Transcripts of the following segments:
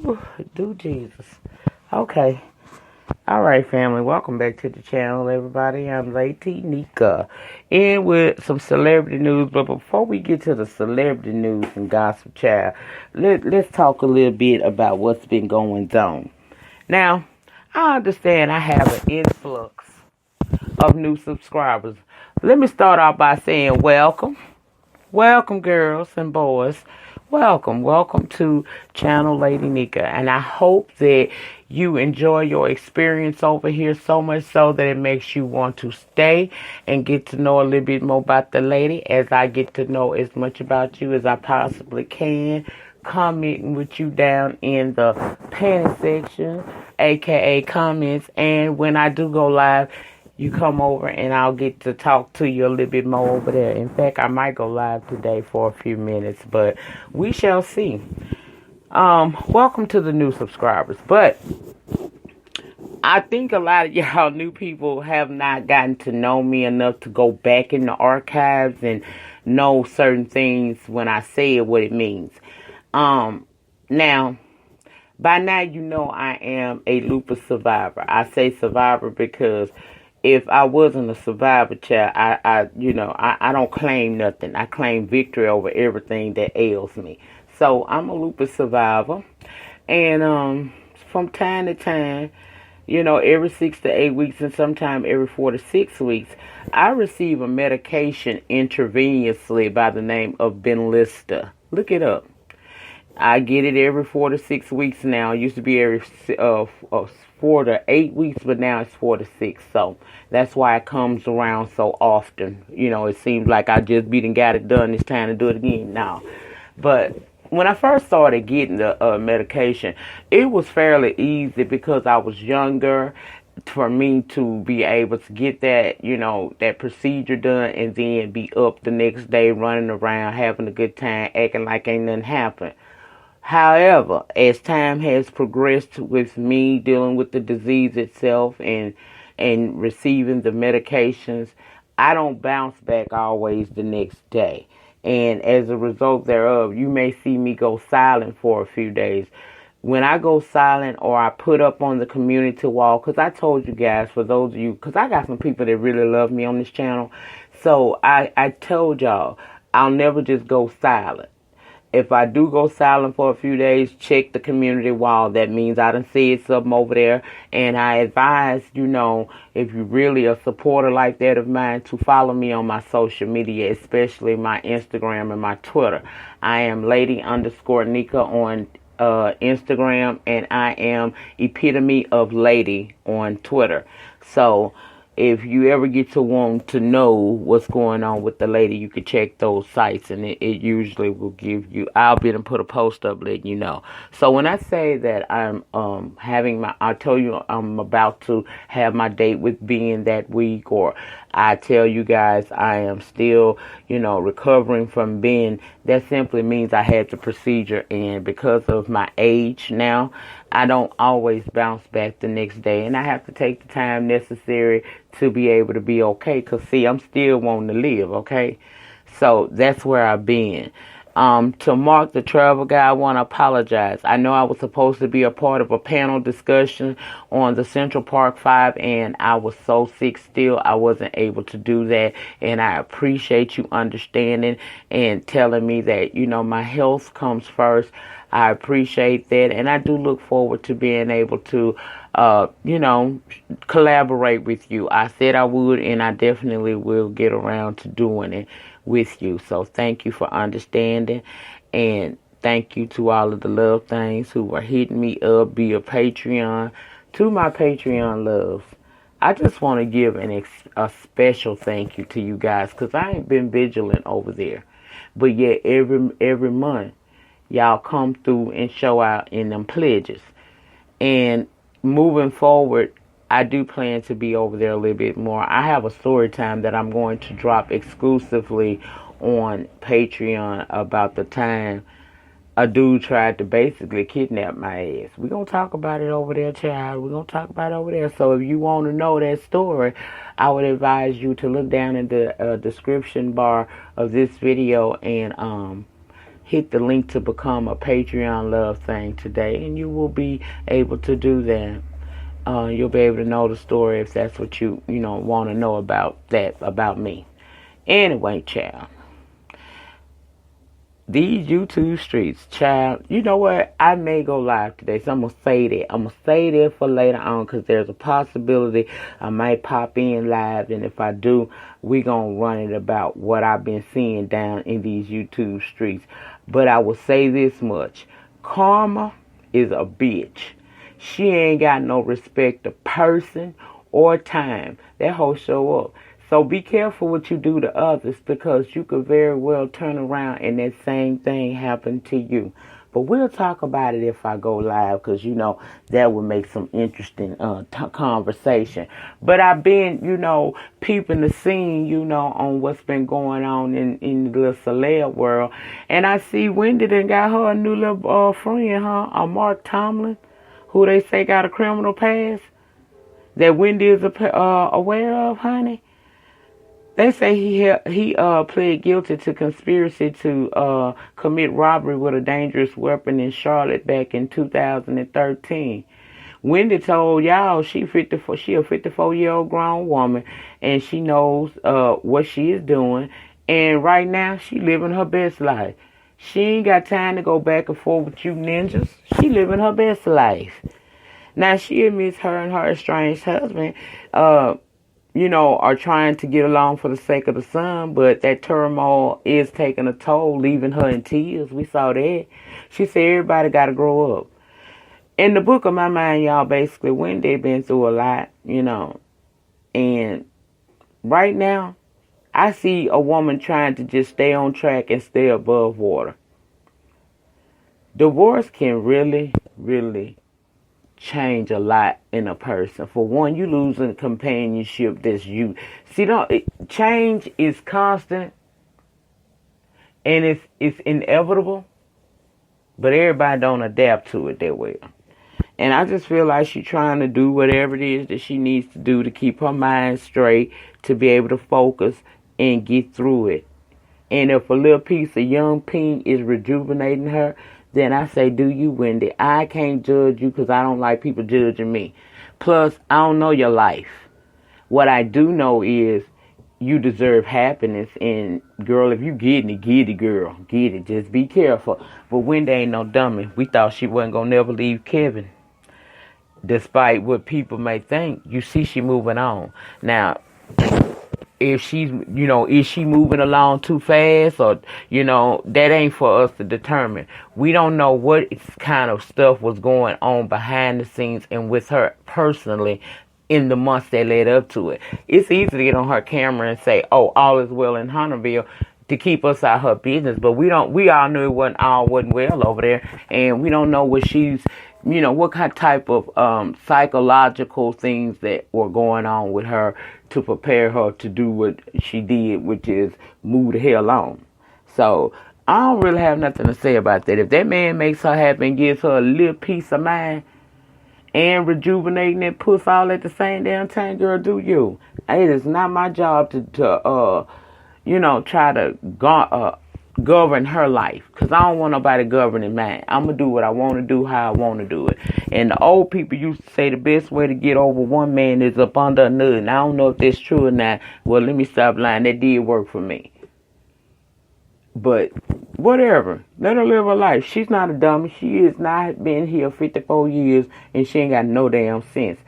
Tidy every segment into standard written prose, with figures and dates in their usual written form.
Do Jesus. Okay. All right, family. Welcome back to the channel, everybody. I'm Lady Nyca. And with some celebrity news. But before we get to the celebrity news and gossip child, let's talk a little bit about what's been going on. Now, I understand I have an influx of new subscribers. Let me start off by saying welcome. Welcome, girls and boys. Welcome to Channel Lady Nyca. And I hope that you enjoy your experience over here so much so that it makes you want to stay and get to know a little bit more about the lady, as I get to know as much about you as I possibly can. Commenting with you down in the panty section, aka comments. And when I do go live, you come over and I'll get to talk to you a little bit more over there. In fact, I might go live today for a few minutes, but we shall see. Welcome to the new subscribers. But I think a lot of y'all new people have not gotten to know me enough to go back in the archives and know certain things when I say it, what it means. Now, by now you know I am a lupus survivor. I say survivor because if I wasn't a survivor, child, I don't claim nothing. I claim victory over everything that ails me. So I'm a lupus survivor, and from time to time, every 6 to 8 weeks, and sometimes every 4 to 6 weeks, I receive a medication intravenously by the name of Benlysta. Look it up. I get it every 4 to 6 weeks now. It used to be every 4 to 8 weeks, but now it's 4 to 6. So that's why it comes around so often. It seems like I just beat and got it done. It's time to do it again now. But when I first started getting the medication, it was fairly easy because I was younger. For me to be able to get that, that procedure done and then be up the next day running around, having a good time, acting like ain't nothing happened. However, as time has progressed with me dealing with the disease itself and receiving the medications, I don't bounce back always the next day. And as a result thereof, you may see me go silent for a few days. When I go silent or I put up on the community wall, because I told you guys, for those of you, because I got some people that really love me on this channel. So I told y'all, I'll never just go silent. If I do go silent for a few days, check the community wall. That means I done said something over there. And I advise, if you're really a supporter like that of mine, to follow me on my social media, especially my Instagram and my Twitter. I am Lady_Nyca on Instagram, and I am Epitome of Lady on Twitter. So if you ever get to want to know what's going on with the lady, you can check those sites, and it usually will give you, I'll be able to put a post up letting you know. So when I say that I'm I tell you I'm about to have my date with being that week, or I tell you guys I am still, recovering from being, that simply means I had the procedure, and because of my age now, I don't always bounce back the next day, and I have to take the time necessary to be able to be okay, because see, I'm still wanting to live, okay? So that's where I've been. To Mark the travel guy, I want to apologize. I know I was supposed to be a part of a panel discussion on the Central Park 5, and I was so sick still, I wasn't able to do that. And I appreciate you understanding and telling me that, my health comes first. I appreciate that, and I do look forward to being able to, collaborate with you. I said I would, and I definitely will get around to doing it with you. So thank you for understanding, and thank you to all of the love things who are hitting me up via Patreon. To my Patreon loves, I just want to give a special thank you to you guys, because I ain't been vigilant over there, but yet every month y'all come through and show out in them pledges. And moving forward, I do plan to be over there a little bit more. I have a story time that I'm going to drop exclusively on Patreon about the time a dude tried to basically kidnap my ass. We're going to talk about it over there, child. We're going to talk about it over there. So if you want to know that story, I would advise you to look down in the description bar of this video and hit the link to become a Patreon love thing today, and you will be able to do that. You'll be able to know the story if that's what you want to know about me. Anyway, child. These YouTube streets, child, you know what? I may go live today, so I'm going to say that. I'm going to say that for later on because there's a possibility I might pop in live, and if I do, we're going to run it about what I've been seeing down in these YouTube streets. But I will say this much. Karma is a bitch. She ain't got no respect of person or time. That hoe show up. So be careful what you do to others because you could very well turn around and that same thing happen to you. But we'll talk about it if I go live because, that would make some interesting conversation. But I've been, peeping the scene, on what's been going on in the little celeb world. And I see Wendy done got her a new little friend, Mark Tomlin, who they say got a criminal past that Wendy is aware of, honey. They say he pled guilty to conspiracy to commit robbery with a dangerous weapon in Charlotte back in 2013. Wendy told y'all she a 54-year-old grown woman and she knows what she is doing, and right now she living her best life. She ain't got time to go back and forth with you ninjas. She living her best life. Now she admits her and her estranged husband are trying to get along for the sake of the son, but that turmoil is taking a toll, leaving her in tears. We saw that. She said everybody got to grow up. In the book of my mind, y'all, basically, Wendy been through a lot, and right now, I see a woman trying to just stay on track and stay above water. Divorce can really, really change a lot in a person. For one, you losing companionship that's you. See, change is constant and it's inevitable, but everybody don't adapt to it that well. And I just feel like she's trying to do whatever it is that she needs to do to keep her mind straight, to be able to focus and get through it. And if a little piece of young pink is rejuvenating her, then I say, do you, Wendy? I can't judge you because I don't like people judging me. Plus, I don't know your life. What I do know is you deserve happiness. And, girl, if you getting it, get it, girl. Get it. Just be careful. But Wendy ain't no dummy. We thought she wasn't going to never leave Kevin. Despite what people may think, you see she moving on. Now, if she's, is she moving along too fast or, that ain't for us to determine. We don't know what kind of stuff was going on behind the scenes and with her personally in the months that led up to it. It's easy to get on her camera and say, oh, all is well in Hunterville to keep us out her business. But we all knew it wasn't well over there. And we don't know what she's, what kind of type of psychological things that were going on with her to prepare her to do what she did, which is move the hell on. So I don't really have nothing to say about that. If that man makes her happy and gives her a little peace of mind and rejuvenating that puss all at the same damn time, girl, do you. It is not my job to try to govern her life, because I don't want nobody governing mine. I'm going to do what I want to do, how I want to do it. And the old people used to say the best way to get over one man is up under another. And I don't know if that's true or not. Well, let me stop lying. That did work for me. But whatever. Let her live her life. She's not a dummy. She has not been here 54 years and she ain't got no damn sense.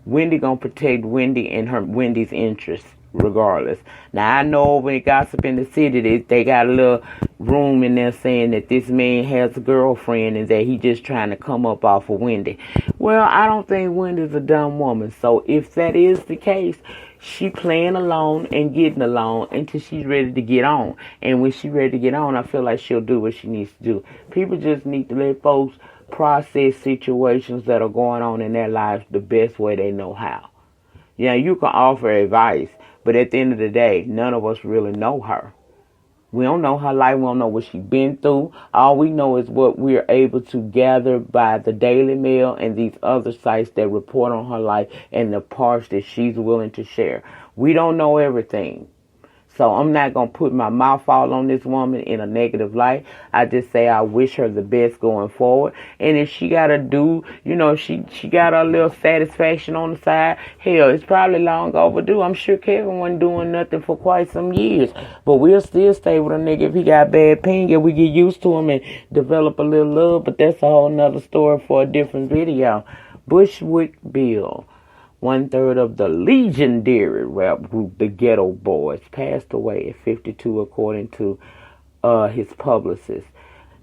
Wendy gonna protect Wendy and Wendy's interests regardless. Now I know when it gossip in the city, they got a little room in there saying that this man has a girlfriend and that he just trying to come up off of Wendy. Well, I don't think Wendy's a dumb woman. So if that is the case, she playing along and getting along until she's ready to get on. And when she's ready to get on, I feel like she'll do what she needs to do. People just need to let folks process situations that are going on in their lives the best way they know how. Yeah, you can offer advice, but at the end of the day, none of us really know her. We don't know her life. We don't know what she's been through. All we know is what we're able to gather by the Daily Mail and these other sites that report on her life and the parts that she's willing to share. We don't know everything. So I'm not going to put my mouth all on this woman in a negative light. I just say I wish her the best going forward. And if she got to do, she got a little satisfaction on the side, hell, it's probably long overdue. I'm sure Kevin wasn't doing nothing for quite some years. But we'll still stay with a nigga if he got bad ping and we get used to him and develop a little love. But that's a whole nother story for a different video. Bushwick Bill, 1/3 of the legendary rap group The Ghetto Boys, passed away at 52 according to his publicist.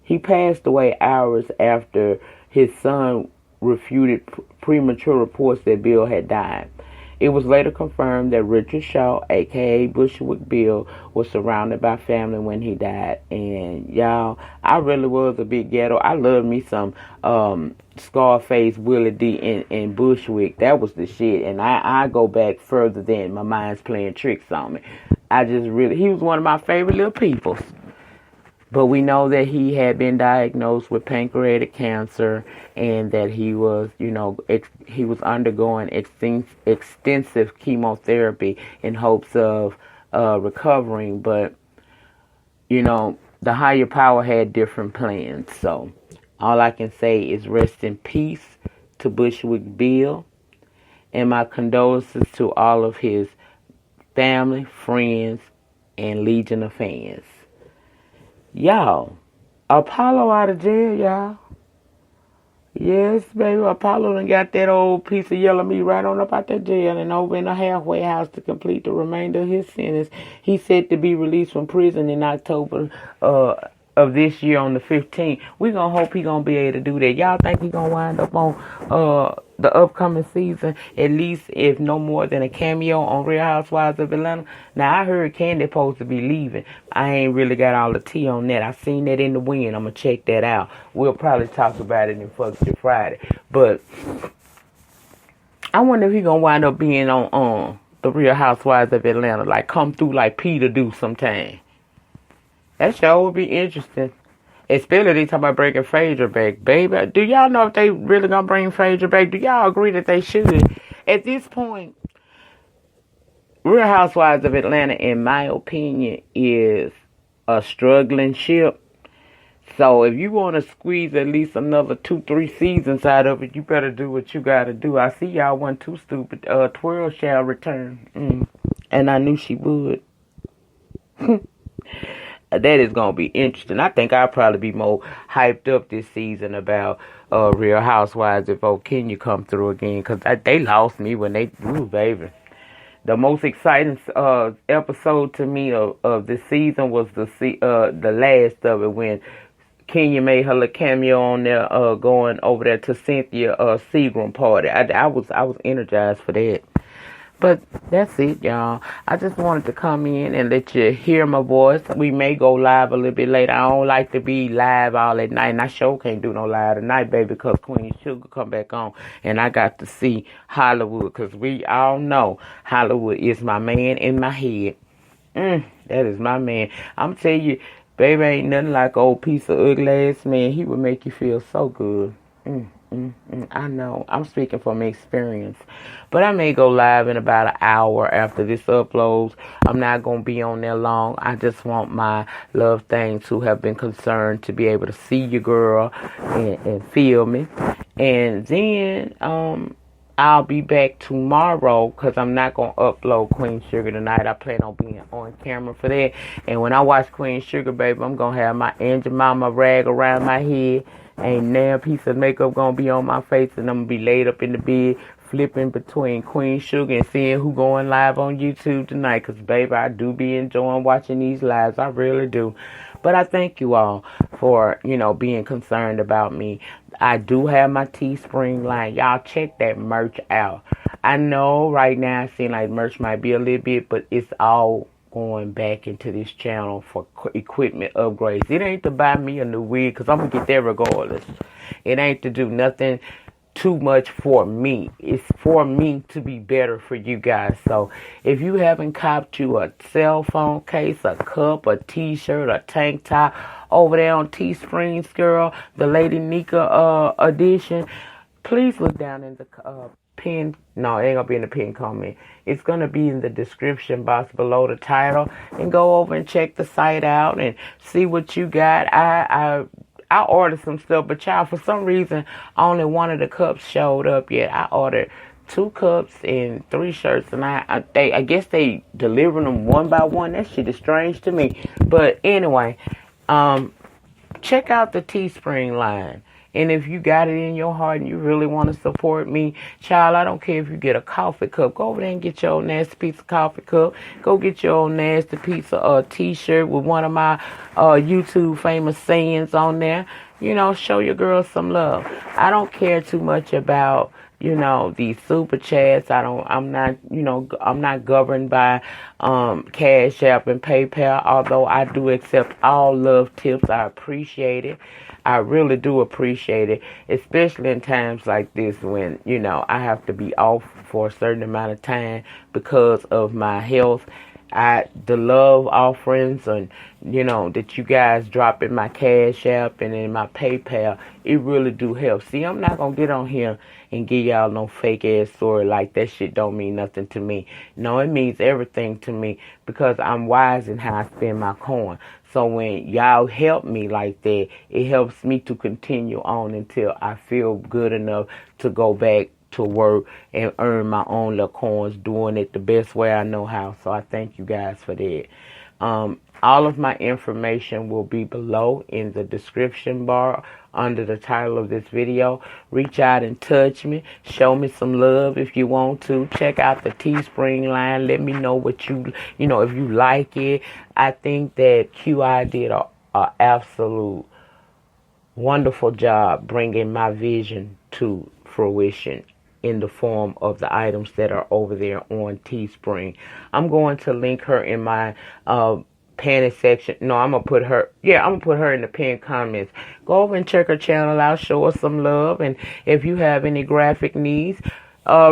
He passed away hours after his son refuted premature reports that Bill had died. It was later confirmed that Richard Shaw, a.k.a. Bushwick Bill, was surrounded by family when he died. And, y'all, I really was a big ghetto. I love me some Scarface, Willie D, and Bushwick. That was the shit. And I go back further than my mind's playing tricks on me. He was one of my favorite little peoples. But we know that he had been diagnosed with pancreatic cancer and that he was, he was undergoing extensive chemotherapy in hopes of recovering. But, the higher power had different plans. So all I can say is rest in peace to Bushwick Bill, and my condolences to all of his family, friends, and legion of fans. Y'all, Apollo out of jail, y'all. Yes, baby, Apollo done got that old piece of yellow meat right on up out that jail and over in a halfway house to complete the remainder of his sentence. He's set to be released from prison in October of this year on the 15th. We gonna hope he gonna be able to do that. Y'all think he gonna wind up on the upcoming season, at least if no more than a cameo on Real Housewives of Atlanta? Now I heard Candy supposed to be leaving. I ain't really got all the tea on that. I seen that in the wind. I'm gonna check that out. We'll probably talk about it in Fuck You Friday. But I wonder if he gonna wind up being on the Real Housewives of Atlanta, like come through like Peter do sometime. That show would be interesting. Especially they talk about bringing Phaedra back. Baby, do y'all know if they really gonna bring Phaedra back? Do y'all agree that they should? At this point, Real Housewives of Atlanta, in my opinion, is a struggling ship. So if you want to squeeze at least another 2-3 seasons out of it, you better do what you gotta do. I see y'all wasn't too stupid. Twirl shall return. And I knew she would. That is going to be interesting. I think I'll probably be more hyped up this season about Real Housewives if Kenya come through again. Because they lost me when they... Ooh, baby. The most exciting episode to me of this season was the last of it when Kenya made her little cameo on there going over there to Cynthia Seagram party. I was energized for that. But that's it, y'all. I just wanted to come in and let you hear my voice. We may go live a little bit later. I don't like to be live all at night. And I sure can't do no live tonight, baby, because Queen Sugar come back on. And I got to see Hollywood, because we all know Hollywood is my man in my head. That is my man. I'm telling you, baby, ain't nothing like old piece of ugly ass man. He would make you feel so good. I know. I'm speaking from experience. But I may go live in about an hour after this uploads. I'm not going to be on there long. I just want my love things who have been concerned to be able to see your girl and feel me. And then I'll be back tomorrow because I'm not going to upload Queen Sugar tonight. I plan on being on camera for that. And when I watch Queen Sugar, baby, I'm going to have my Angel Mama rag around my head. Ain't now a piece of makeup gonna be on my face, and I'm gonna be laid up in the bed flipping between Queen Sugar and seeing who going live on YouTube tonight. Because, baby, I do be enjoying watching these lives. I really do. But I thank you all for, being concerned about me. I do have my Teespring line. Y'all check that merch out. I know right now it seems like merch might be a little bit, but it's all going back into this channel for equipment upgrades. It ain't to buy me a new wig, because I'm going to get that regardless. It ain't to do nothing too much for me. It's for me to be better for you guys. So if you haven't copped you a cell phone case, a cup, a t-shirt, a tank top over there on Teesprings, girl, the Lady Nyca edition, please look down in the pin, no, it ain't gonna be in the pin comment. It's gonna be in the description box below the title, and go over and check the site out and see what you got. I ordered some stuff, but child, for some reason, only one of the cups showed up yet. I ordered 2 cups and 3 shirts, and I guess they delivering them one by one. That shit is strange to me. But anyway, check out the Teespring line. And if you got it in your heart and you really want to support me, child, I don't care if you get a coffee cup. Go over there and get your own nasty piece of coffee cup. Go get your own nasty piece of t-shirt with one of my YouTube famous sayings on there. You know, show your girls some love. I don't care too much about, you know, these super chats. I'm not governed by Cash App and PayPal, although I do accept all love tips. I appreciate it. I really do appreciate it, especially in times like this when, you know, I have to be off for a certain amount of time because of my health. The love offerings and, you know, that you guys drop in my Cash App and in my PayPal, it really do help. See, I'm not going to get on here and give y'all no fake ass story like that shit don't mean nothing to me. No, it means everything to me because I'm wise in how I spend my coin. So when y'all help me like that, it helps me to continue on until I feel good enough to go back to work and earn my own little coins, doing it the best way I know how. So I thank you guys for that. All of my information will be below in the description bar under the title of this video. Reach out and touch me. Show me some love if you want to. Check out the Teespring line. Let me know what you know, if you like it. I think that QI did a absolute wonderful job bringing my vision to fruition in the form of the items that are over there on Teespring. I'm going to link her in my panty section. No, I'm gonna put her in the pinned comments. Go over and check her channel out, show her some love, and if you have any graphic needs,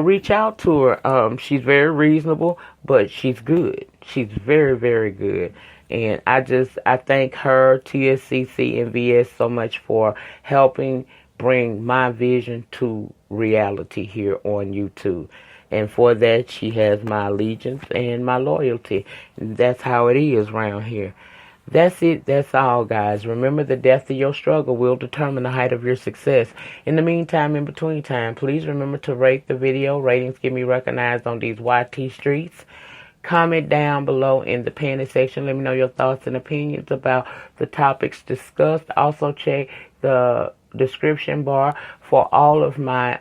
reach out to her. She's very reasonable, but she's good. She's very, very good. And I thank her, TSCC, and VS so much for helping bring my vision to reality here on YouTube. And for that, she has my allegiance and my loyalty. That's how it is around here. That's it. That's all, guys. Remember, the depth of your struggle will determine the height of your success. In the meantime, in between time, please remember to rate the video. Ratings get me recognized on these YT streets. Comment down below in the panty section. Let me know your thoughts and opinions about the topics discussed. Also, check the description bar for all of my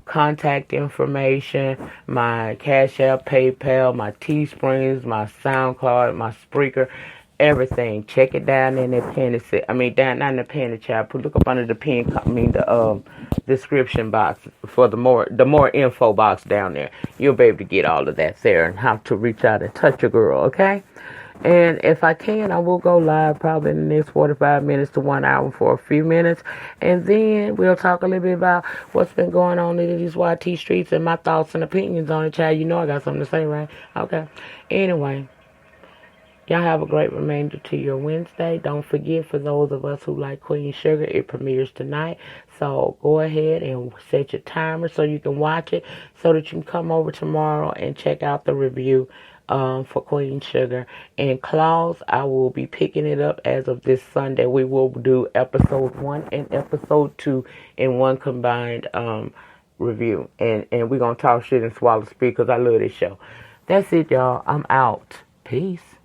contact information, my Cash App, PayPal, my Teesprings, my SoundCloud, my Spreaker, everything. Check it down in the panty set. I mean, down not in the panty chat. Look up under the the description box for the more info box down there. You'll be able to get all of that there and how to reach out and touch a girl. Okay. And if I can, I will go live probably in the next 45 minutes to 1 hour for a few minutes. And then we'll talk a little bit about what's been going on in these YT streets and my thoughts and opinions on it, child. You know I got something to say, right? Okay. Anyway, y'all have a great remainder to your Wednesday. Don't forget, for those of us who like Queen Sugar, it premieres tonight. So go ahead and set your timer so you can watch it, so that you can come over tomorrow and check out the review for Queen Sugar. And Claus, I will be picking it up as of this Sunday. We will do episode 1 and episode 2 in one combined review. And we're going to talk shit and swallow speak because I love this show. That's it, y'all. I'm out. Peace.